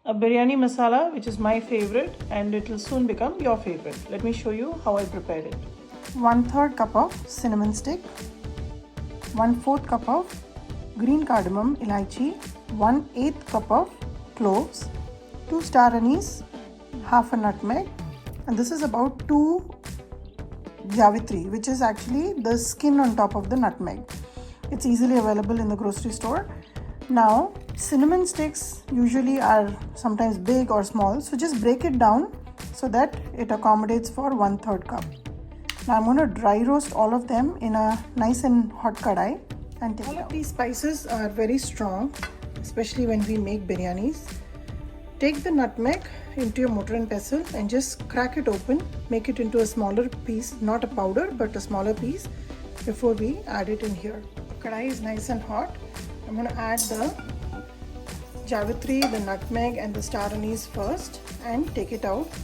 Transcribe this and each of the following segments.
a biryani masala, which is my favorite, and it will soon become your favorite. Let me show you how I prepared it. 1/3 cup of cinnamon stick, 1/4 cup of green cardamom elaichi, 1/8 cup of cloves, 2 star anise, half a nutmeg, and this is about 2 javitri, which is actually the skin on top of the nutmeg. It's easily available in the grocery store. Now, cinnamon sticks usually are sometimes big or small, so just break it down so that it accommodates for 1/3 cup. Now I'm going to dry roast all of them in a nice and hot kadai and take all of these spices are very strong, especially when we make biryanis. Take the nutmeg into your mortar and pestle and just crack it open. Make it into a smaller piece, not a powder but a smaller piece, before we add it in here. The kadai is nice and hot. I'm going to add the javitri, the nutmeg and the star anise first and take it out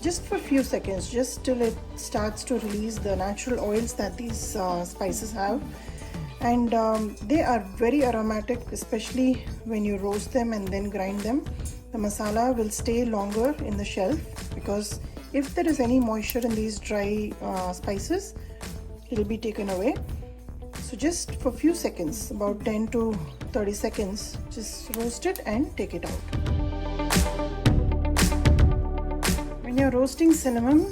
just for a few seconds, just till it starts to release the natural oils that these spices have. And they are very aromatic, especially when you roast them and then grind them. The masala will stay longer in the shelf because if there is any moisture in these dry spices, it will be taken away. So just for a few seconds, about 10 to 30 seconds, just roast it and take it out. When you're roasting cinnamon,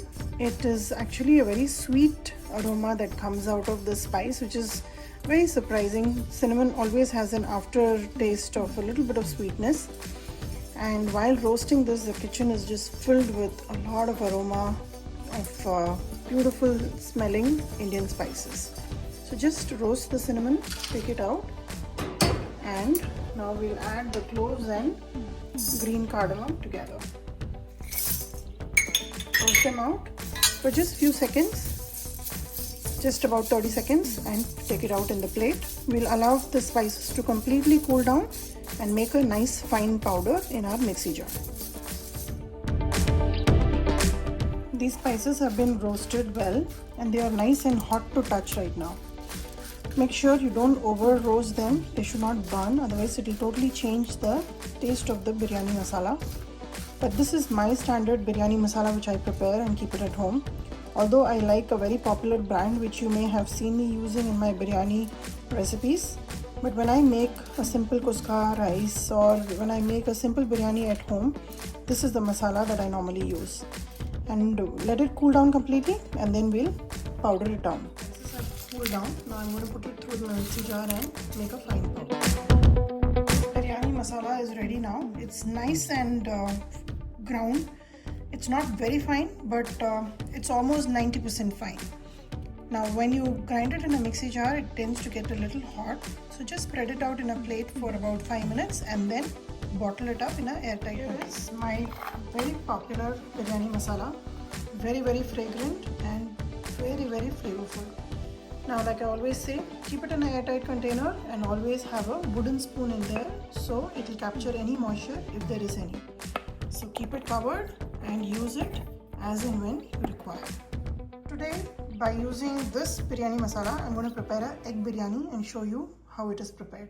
it is actually a very sweet aroma that comes out of the spice, which is very surprising. Cinnamon always has an aftertaste of a little bit of sweetness. And while roasting this, the kitchen is just filled with a lot of aroma of beautiful smelling Indian spices. So just roast the cinnamon, take it out, and now we'll add the cloves and green cardamom together. Roast them out for just few seconds, just about 30 seconds, and take it out in the plate. We'll allow the spices to completely cool down and make a nice fine powder in our mixie jar. These spices have been roasted well and they are nice and hot to touch right now. Make sure you don't over roast them. They should not burn, otherwise it will totally change the taste of the biryani masala. But this is my standard biryani masala which I prepare and keep it at home. Although I like a very popular brand which you may have seen me using in my biryani recipes. But when I make a simple kuska rice or when I make a simple biryani at home, this is the masala that I normally use. And let it cool down completely and then we'll powder it down. Cool down. Now I'm going to put it through the mixie jar and make a fine powder. Biryani masala is ready now. It's nice and ground. It's not very fine, but it's almost 90% fine. Now when you grind it in a mixie jar, it tends to get a little hot. So just spread it out in a plate for about 5 minutes and then bottle it up in an airtight container. This is my very popular biryani masala. Very, very fragrant and very, very flavorful. Now, like I always say, keep it in an airtight container and always have a wooden spoon in there so it will capture any moisture if there is any. So keep it covered and use it as and when you require. Today, by using this biryani masala, I'm going to prepare an egg biryani and show you how it is prepared.